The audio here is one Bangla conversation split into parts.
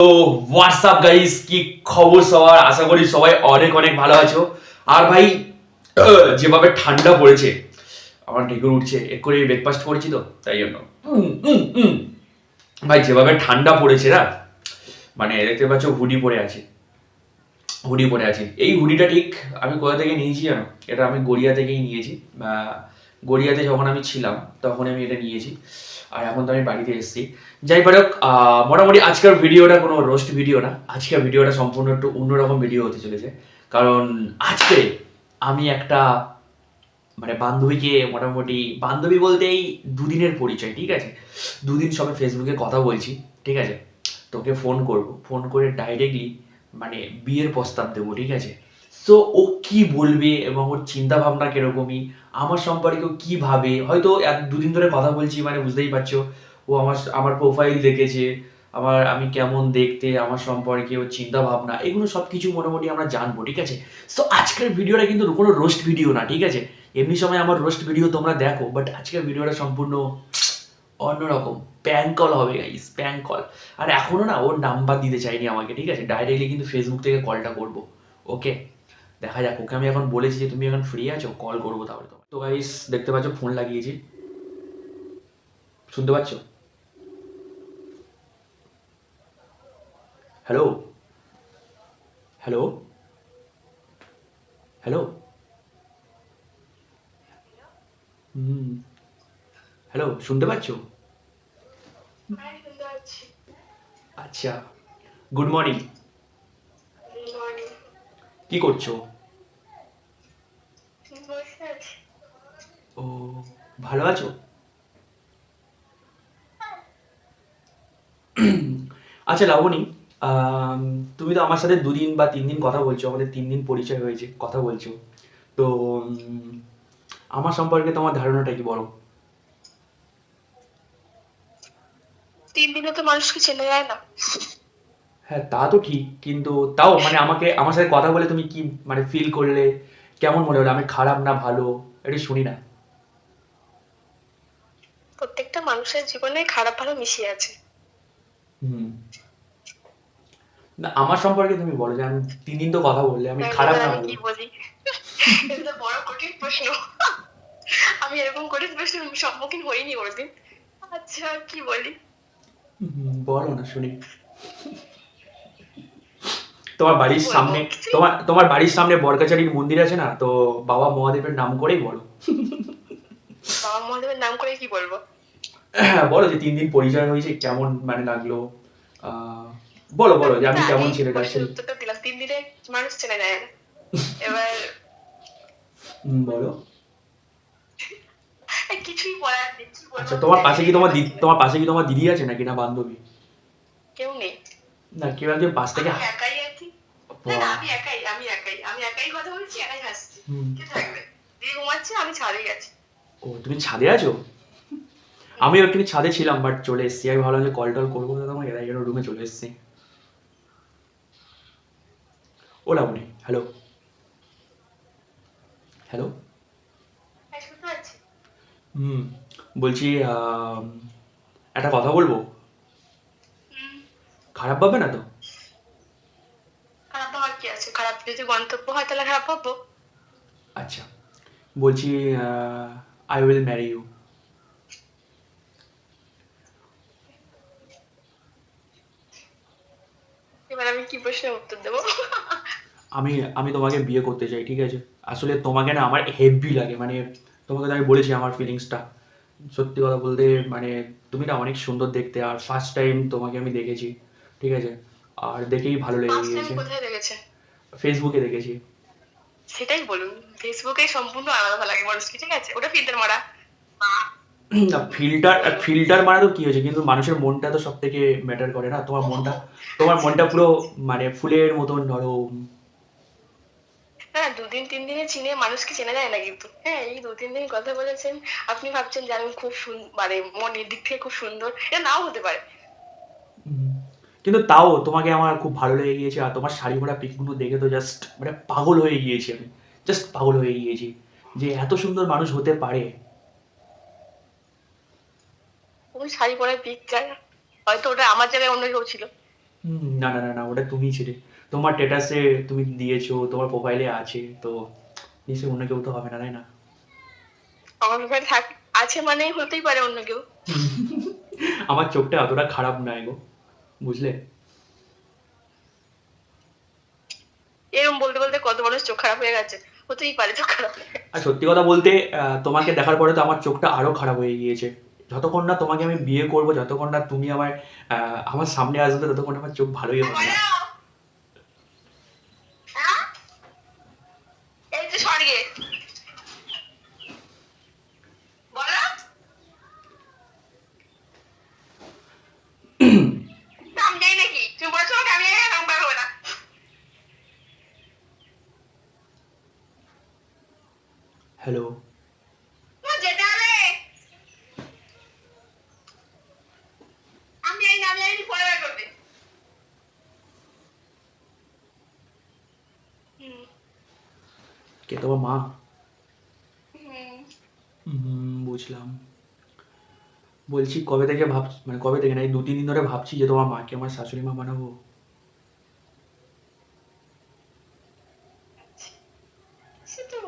তো হোয়াটসঅ্যাপ গাইস, কি খবর সবার? আশা করি সবাই অনেক অনেক ভালো আছো। আর ভাই যেভাবে ঠান্ডা পড়েছে আমার ঢেকুর উঠছে, এক্ষুনি ব্রেকফাস্ট করেছি তো তাই জন্য। ভাই যেভাবে ঠান্ডা পড়েছে না, মানে দেখতে পাচ্ছ হুডি পরে আছি। এই হুডিটা ঠিক আমি কোথা থেকে নিয়েছি জানো? এটা আমি গড়িয়া থেকেই নিয়েছি। গড়িয়াতে যখন আমি ছিলাম তখন আমি এটা নিয়েছি, আর এখন তো আমি বাড়িতে এসেছি। যাই পারুক, মোটামুটি আজকের ভিডিওটা কোনো রোস্ট ভিডিও না, আজকের ভিডিওটা সম্পূর্ণ একটু অন্যরকম ভিডিও হতে চলেছে। কারণ আজকে আমি একটা মানে বান্ধবীকে, মোটামুটি বান্ধবী বলতে এই দুদিনের পরিচয়, ঠিক আছে? দুদিন সবে ফেসবুকে কথা বলছি, ঠিক আছে? তোকে ফোন করব, ফোন করে ডাইরেক্টলি মানে বিয়ের প্রস্তাব দেবো, ঠিক আছে? সো ও কি বলবে এবং ওর চিন্তা ভাবনা কিরকমই, আমার সম্পর্কে ও কি ভাবে, হয়তো দুদিন ধরে কথা বলছি মানে বুঝতেই পারছো। ও আমার আমার প্রোফাইল দেখেছে, আমি কেমন দেখতে, আমার সম্পর্কে ওর চিন্তা ভাবনা, এগুলো সব কিছু মোটামুটি আমরা জানবো, ঠিক আছে? সো আজকের ভিডিওটা কিন্তু কোনো রোস্ট ভিডিও না, ঠিক আছে? এমনি সময় আমার রোস্ট ভিডিও তোমরা দেখো, বাট আজকের ভিডিওটা সম্পূর্ণ অন্যরকম। প্র্যাঙ্ক কল হবে গাইস, প্র্যাঙ্ক কল। আর এখনো না ওর নাম্বার দিতে চাইনি আমাকে, ঠিক আছে? ডাইরেক্টলি কিন্তু ফেসবুক থেকে কলটা করবো। ওকে, দেখা যাক। ওকে আমি এখন বলেছি যে তুমি এখন ফ্রি আছো, কল করবো তাহলে। তো গাইস দেখতে পাচ্ছ ফোন লাগিয়েছি, শুনতে পাচ্ছ? Hello, hello, hello. হুম, হ্যালো, শুনতে পাচ্ছ? আচ্ছা, গুড মর্নিং। কি করছো? ও, ভালো আছো? আচ্ছা লাবণী, আম, তুমি তো আমার সাথে 2 দিন বা 3 দিন কথা বলছো, আমাদের 3 দিন পরিচয় হয়েছে, কথা বলছো। তো আমার সম্পর্কে তোমার ধারণাটা কি, বলো? 3 দিনে তো মানুষকে চেনা যায় না। হ্যাঁ, তা তো ঠিক, কিন্তু তাও মানে আমার সাথে কথা বলে তুমি কি মানে ফিল করলে? কেমন মনে হলো? আমি খারাপ না ভালো, এটা শুনি না। প্রত্যেকটা মানুষের জীবনে খারাপ ভালো মিশিয়ে আছে। হুম। না, আমার সম্পর্কে তুমি বলো যে আমি 3 দিন তো কথা বললে, আমি দেখো খারাপ এবার না আমি ভালো। কি বলি, এটা তো বড় কঠিন প্রশ্ন। আমি এরকম কঠিন প্রশ্নের সম্মুখীন হইনি কোনোদিন। আচ্ছা কি বলি। বলো না শুনি। তোমার কি বাড়ির বলবো সামনে, কিছুই। তোমার বাড়ির সামনে বরকাচারির মন্দির আছে না, তো বাবা মহাদেবের নাম করেই বলো। বাবা মহাদেবের নাম করে কি বলবো? হ্যাঁ, বলো যে 3 দিন পরিচয় হয়েছে, কেমন মানে লাগলো। আহ, বলো বলো যে আমি তো আমি কেমন আগেই ছেলেটা প্রশ্নের ছেলে। উত্তরটা দিলাম, 3 দিনে মানুষ চেনা যায় না। এবার বলো। কিছুই বলার নেই, কি বলবো আচ্ছা, আমি নিজেই দিতে পারছি না। তোমার পাশে কি তোমার দিদি আছে নাকি, না বান্ধবী? কেউ নেই। না, কেউ একজন পাশ থেকে আমি একাই আছি। না না, বাহ! আমি একাই কথা বলছি, একাই হাসছি। হুম। কে থাকবে? দিদি ঘুমাচ্ছে, আমি ছাদেই আছি। ও, তুমি ছাদে আছো? আমি ওখানে ছাদে ছিলাম, বাট চলে এসেছি। আমি ভাবলাম যে কল টল করবো না তোমাকে, তাই জন্য রুমে চলে এসেছি। ও লাবণী, হ্যালো, হ্যালো। হ্যাঁ শুনতে পাচ্ছি। হুম, বলছি একটা কথা বলবো, হুম। খারাপ পাবে না তো? খারাপ ভাবার কি আছে? খারাপ যদি গন্তব্য হয় তাহলে খারাপ ভাববো। আচ্ছা, বলছি আই উইল ম্যারি ইউ। এবার আমি কি প্রশ্নের উত্তর দেবো? আমি আমি তোমাকে বিয়ে করতে চাই, ঠিক আছে? আসলে তোমাকে না আমার হেভি লাগে, মানে তোমাকে তো আমি বলেছি আমার ফিলিংসটা। সত্যি কথা বলতে মানে তুমি না অনেক সুন্দর দেখতে, আর ফার্স্ট টাইম তোমাকে আমি দেখেছি, ঠিক আছে? আর দেখেই ভালো লেগে ফার্স্ট টাইম গিয়েছে। কোথায় দেখেছেন? ফেসবুকে দেখেছি। সেটাই বলুন। ফেসবুকে সম্পূর্ণ আলাদা লাগে মানুষকে, ঠিক আছে? ওটা ফিল্টার মারা। বা না, কি ফিল্টার বলবো? ফিল্টার মারা তো কি হয়েছে, কিন্তু মানুষের মনটা তো সব থেকে ম্যাটার করে না। তোমার আচ্ছা মনটা আচ্ছা পুরো আচ্ছা। মানে ফুলের মতন নরম। না 2 দিন 3 দিনে চিনে মানুষকে চেনা যায় না কিন্তু। হ্যাঁ, এই 2 3 দিন কথা বলেছেন, আপনি ভাবছেন যে আমি খুব মানে মনের দিক থেকে খুব সুন্দর, এটা নাও হতে পারে। উম, কিন্তু তাও তোমাকে আমার খুব ভালো লেগে গিয়েছে, আর তোমার শাড়ি পরা পিকগুলো দেখে তো জাস্ট মানে পাগল হয়ে গিয়েছি আমি। জাস্ট পাগল হয়ে গিয়েছি যে এত সুন্দর মানুষ হতে পারে। ওই শাড়ি পরার পিকটা হয়তো ওটা আমার জায়গায় অন্য কেউ ছিল। না না না না, ওটা তুমিই ছিলে। তোমার স্ট্যাটাসে তুমি দিয়েছো, তোমার প্রোফাইলে আছে, তো নিশ্চয়ই অন্য কেউ তো হবে না, তাই না? আমার ব্যাপারে আছে মানে হতেই পারে অন্য কেউ। আমার চোখটা অতটা খারাপ নয় গো, বুঝলে? এরকম বলতে বলতে কত মানুষ চোখ খারাপ হয়ে গেছে, হতেই পারে চোখ খারাপ হয়ে গেছে। আর সত্যি কথা বলতে তোমাকে দেখার পরে তো আমার চোখটা আরো খারাপ হয়ে গিয়েছে। যতক্ষণ না তোমাকে আমি বিয়ে করবো, যতক্ষণ না তুমি আমার সামনে আসবে, ততক্ষণ আমার চোখ ভালোই হবে না। হ্যাঁ? এই যে স্বর্গে বলো, আমি যাই নাকি? তুমি বলছো আমাকে আমি এরকম পারবো না। হ্যালো। তোমার যেতে হবে। আমি যাই না, আমি যাইনি, পরে বার করবে। হুম। কে, তোমার মা? হুম। বুঝলাম। বলছি কবে থেকে মানে কবে থেকে না, এই 2-3 দিন ধরে ভাবছি যে তোমার মাকে আমার শাশুড়ি মা বানাবো। সে তো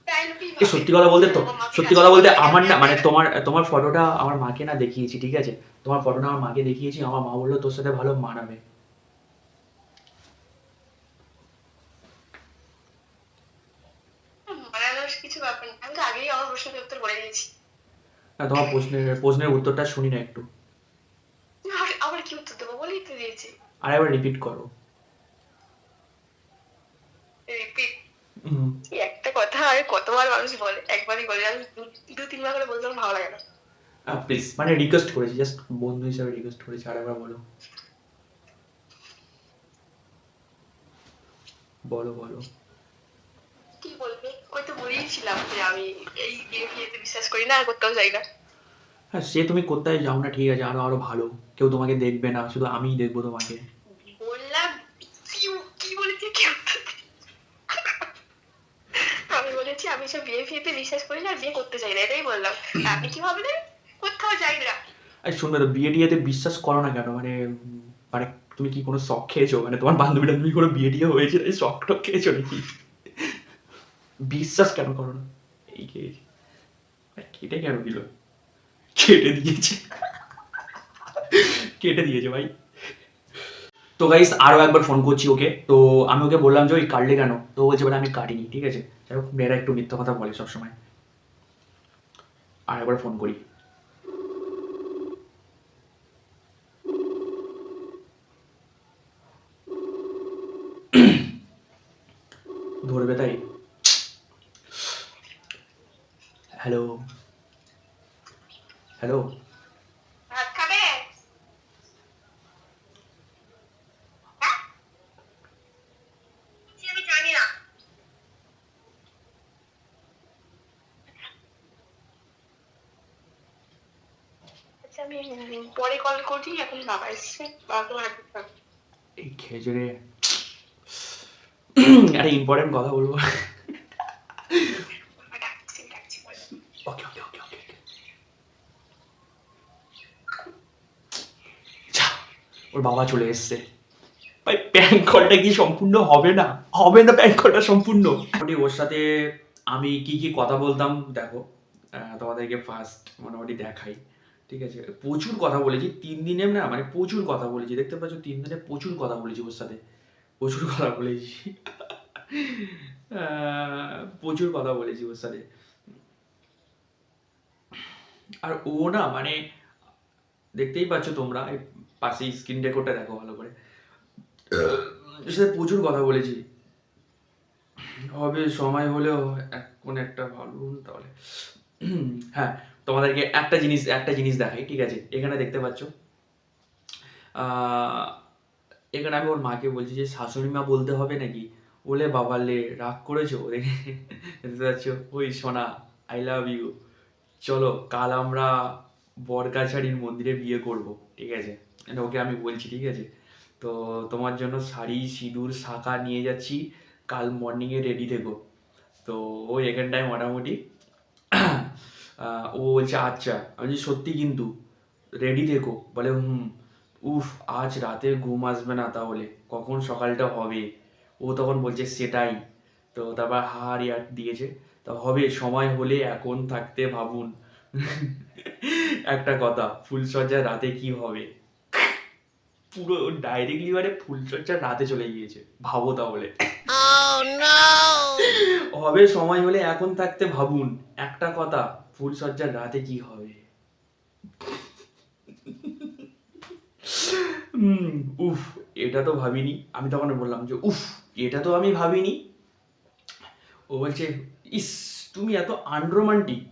প্রায় লোকই এ ভাবে সত্যি কথা বলতে যে তো, আমার মাকে সত্যি কথা শাশুড়ি বলতে বানাবে, আমার আমি না আর মানে পারি না। তোমার ফটোটা আমার মাকে না দেখিয়েছি, ঠিক আছে? তোমার ফটোটা আমার মাকে দেখিয়েছি, আমার মা বললো তোর সাথে ভালো মানাবে। বানানোর কিছু ব্যাপার না, আমি তো আগেই আমার প্রশ্নের উত্তর বলে দিয়েছি। না, তোমার প্রশ্নের উত্তরটা শুনি না একটু। আবার কি উত্তর দেবো, বলেই তো দিয়েছি। আরেকবার রিপিট করো। রিপিট? হুম। একটা কথা আর কতবার মানুষ বলে, একবারই বলে, আমি দু তিনবার করে বলতে আমার ভালো লাগে না। প্লিজ, মানে রিকোয়েস্ট করেছি, জাস্ট বন্ধু হিসাবে রিকোয়েস্ট করেছি, আরেকবার বলো। বলো বলো। কি বলবে, ওই তো বলেইছিলাম যে আমি এই বিয়ে ফিয়েতে বিশ্বাস করি না, আর করতেও চাই না। হ্যাঁ, সে তুমি কোথায় যাও না, ঠিক আছে, আরো আরো ভালো। কেউ তোমাকে দেখবে না, শুধু আমিই দেখবো তোমাকে। বললাম কি, কি বলেছি কি উত্তর দিই? আমি বলেছি আমি সব বিয়ে ফিয়েতে বিশ্বাস করি না, আর বিয়ে করতে চাই না, এটাই বললাম। আপনি কি ভাবলেন? কোথাও যাই না। আর শুনবে তো, বিয়ে টিয়েতে বিশ্বাস করো না কেন? মানে তুমি কি কোনো শখ খেয়েছো? মানে তোমার বান্ধবীটা তুমি কোনো বিয়ে টিয়ে হয়েছে, এই শখ টখ খেয়েছো নাকি? বিশ্বাস কেন করো না? এই খেয়েছি। আর কেটে কেন দিল? কেটে দিয়েছে। কেটে দিয়েছে ভাই। তো গাইস আরো একবার ফোন করছি ওকে, তো আমি ওকে বললাম যে ওই কাটলে কেন, তো ও বলছে বলে আমি কাটিনি, ঠিক আছে? যাই হোক, মেয়েরা একটু মিথ্যা কথা বলে সবসময়। আর একবার ফোন করি। ধরবে তাই? হ্যালো। হ্যালো। ভাত খাবে? হ্যাঁ? কি আমি জানি না। আচ্ছা আমি পরে কল করি, এখন বাবা এসছে, বাবাকে ভাত দিতে হবে। এই খেয়েছে রে। একটা ইম্পর্টেন্ট কথা বলবো। বাবা ডাকছে, ডাকছে বলে। ওকে ওকে ওকে ওকে। যা, ওর বাবা চলে এসছে। ভাই প্যান কলটা কি সম্পূর্ণ হবে না? হবে না প্যান কলটা সম্পূর্ণ? মোটামুটি ওর সাথে আমি কি কি কথা বলতাম দেখো, তোমাদেরকে ফার্স্ট মোটামুটি দেখাই, ঠিক আছে? প্রচুর কথা বলেছি 3 দিনে, না মানে প্রচুর কথা বলেছি, দেখতে পাচ্ছ 3 দিনে প্রচুর কথা বলেছি ওর সাথে, প্রচুর কথা বলেছি। প্রচুর কথা বলেছি ওর সাথে। আর ও না মানে দেখতেই পাচ্ছ তোমরা, এই পাশে স্ক্রিন রেকর্ডটা দেখো ভালো করে, ওর সাথে প্রচুর কথা বলেছি। হবে সময় হলেও এখন একটা ভাবুন তাহলে। হ্যাঁ, তোমাদেরকে একটা জিনিস দেখাই, ঠিক আছে? এখানে দেখতে পাচ্ছ, আহ, এখানে আমি ওর মাকে বলছি যে শাশুড়ি মা বলতে হবে নাকি? বলে বাবা লে রাগ করেছো? দেখতে পাচ্ছ, ওই সোনা, আই লাভ ইউ, চলো কাল আমরা বরগাছাড়ির মন্দিরে বিয়ে করব, ঠিক আছে? মানে ওকে আমি বলছি, ঠিক আছে? তো তোমার জন্য শাড়ি সিঁদুর শাঁখা নিয়ে যাচ্ছি, কাল মর্নিংয়ে রেডি থেকো। তো ও এখানটায় মোটামুটি ও বলছে আচ্ছা, আমি বলছি সত্যি কিন্তু রেডি থেকো, বলে হুম। ও উফ, আজ রাতে ঘুম আসবে না, তাহলে কখন সকালটা হবে? ও তখন বলছে সেটাই। তো তারপর হারিয়ার দিয়েছে, তা হবে, সময় হলে এখন থাকতে ভাবুন। একটা কথা, ফুলসজ্জা রাতে কি হবে? পুরো ডাইরেক্টলি মানে ফুলসজ্জা রাতে চলে গিয়েছে, ভাবো তাহলে। হবে, সময় হলে এখন থাকতে ভাবুন, একটা কথা, ফুলসজ্জা রাতে কি হবে? হুম, উফ, এটা তো ভাবিনি। আমি তখন বললাম যে উফ, এটা তো আমি ভাবিনি। ও বলছে, ইস, তুমি এত আনরোমান্টিক।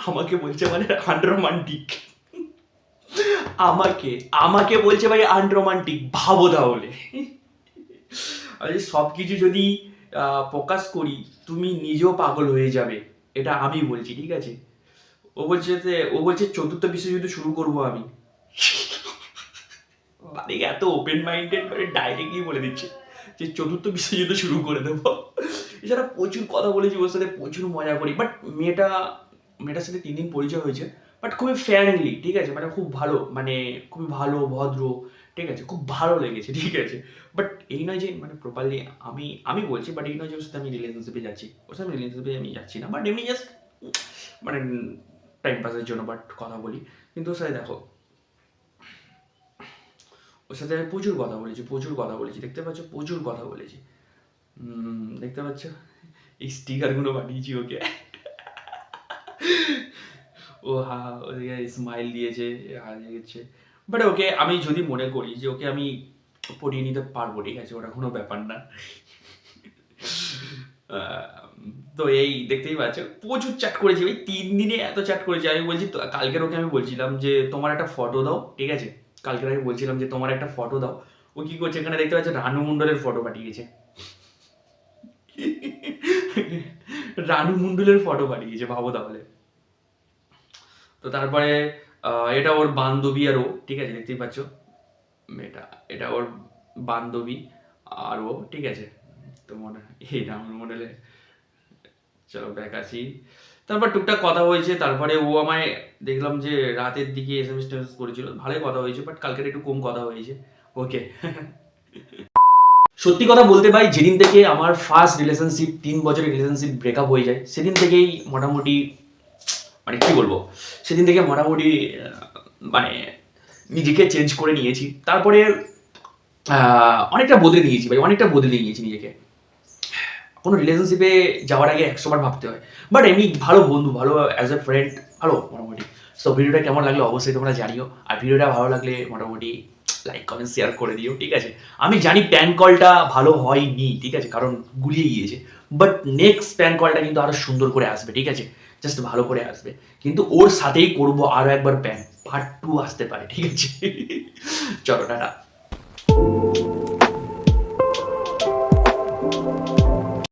আমাকে বলছে মানে আনরোমান্টিক। আমাকে আমাকে বলছে ভাই আনরোমান্টিক, ভাবো তাহলে। আরে সব কিছু যদি প্রকাশ করি, তুমি নিজেও পাগল হয়ে যাবে, এটা আমি বলছি, ঠিক আছে? ও বলছে চতুর্থ বিশ্বযুদ্ধ শুরু করব আমি। মানে এত ওপেন মাইন্ডেড, মানে ডাইরেক্টলি বলে দিচ্ছে যে চতুর্থ বিশ্বযুদ্ধ শুরু করে দেবো। এছাড়া প্রচুর কথা বলেছি ওর সাথে, প্রচুর মজা করি, বাট মেয়েটার সাথে 3 দিন পরিচয় হয়েছে, বাট খুবই ফ্রেন্ডলি, ঠিক আছে? মানে খুব ভালো, মানে খুবই ভালো, ভদ্র, ঠিক আছে? খুব ভালো লেগেছে, ঠিক আছে? বাট এই নয় যে মানে প্রপারলি আমি বলছি, বাট এই নয় যে ওর সাথে আমি রিলেশনশিপে যাচ্ছি, ওর সাথে রিলেশনশিপে আমি যাচ্ছি না, বাট এমনি জাস্ট মানে টাইম পাসের জন্য বাট কথা বলি। কিন্তু ওর সাথে দেখো, ওর সাথে আমি প্রচুর কথা বলেছি, দেখতে পাচ্ছ, প্রচুর কথা বলেছি। দেখতে পাচ্ছ, এই স্টিকারগুলো পাঠিয়েছি ওকে। ও হা, ওদিকে স্মাইল দিয়েছে, হাসছে। বাট ওকে আমি যদি মনে করি যে ওকে আমি পড়িয়ে নিতে পারবো, ঠিক আছে, ওটা কোনো ব্যাপার না। তো এই দেখতেই পাচ্ছ, প্রচুর চ্যাট করেছি ভাই, 3 দিনে এত চ্যাট করেছি। আমি বলছি কালকের ওকে আমি বলছিলাম যে তোমার একটা ফটো দাও, ঠিক আছে? কালকের আমি বলছিলাম যে তোমার একটা ফটো দাও। ও কি করছে, এখানে দেখতে পাচ্ছ রানু মণ্ডলের ফটো পাঠিয়েছে। রানু মণ্ডলের ফটো পাঠিয়েছে, ভাবো তাহলে। তো তারপরে এটা ওর বান্ধবী আর ও, ঠিক আছে, দেখতেই পাচ্ছ এটা ওর বান্ধবী আর ও, ঠিক আছে? তো মনে এই রানু মণ্ডলে, চলো ব্যাক আসি। তারপর টুকটাক কথা হয়েছে, তারপরে ও আমায় দেখলাম যে রাতের দিকে এসএমএস টেমএস করেছিল, ভালোই কথা হয়েছে, বাট কালকের একটু কম কথা হয়েছে। ওকে। সত্যি কথা বলতে ভাই, যেদিন থেকে আমার ফার্স্ট রিলেশনশিপ, 3 বছরের রিলেশনশিপ ব্রেকআপ হয়ে যায়, সেদিন থেকেই মোটামুটি মানে কি বলবো, সেদিন থেকে মোটামুটি মানে নিজেকে চেঞ্জ করে নিয়েছি। তারপরে অনেকটা বদলে নিয়েছি ভাই, অনেকটা বদলে নিয়েছি নিজেকে। কোনো রিলেশনশিপে যাওয়ার আগে 100 বার ভাবতে হয়, বাট এমনি ভালো বন্ধু, ভালো অ্যাজ এ ফ্রেন্ড, ভালো মোটামুটি। সো ভিডিওটা কেমন লাগলো অবশ্যই তোমরা জানিও, আর ভিডিওটা ভালো লাগলে মোটামুটি লাইক কমেন্ট শেয়ার করে দিও, ঠিক আছে? আমি জানি প্যান কলটা ভালো হয়নি, ঠিক আছে, কারণ গুলিয়ে গিয়েছে, বাট নেক্সট প্যান কলটা কিন্তু আরো সুন্দর করে আসবে, ঠিক আছে? জাস্ট ভালো করে আসবে, কিন্তু ওর সাথেই করবো আরো একবার প্যান, পার্ট 2 আসতে পারে, ঠিক আছে? চলো টাটা।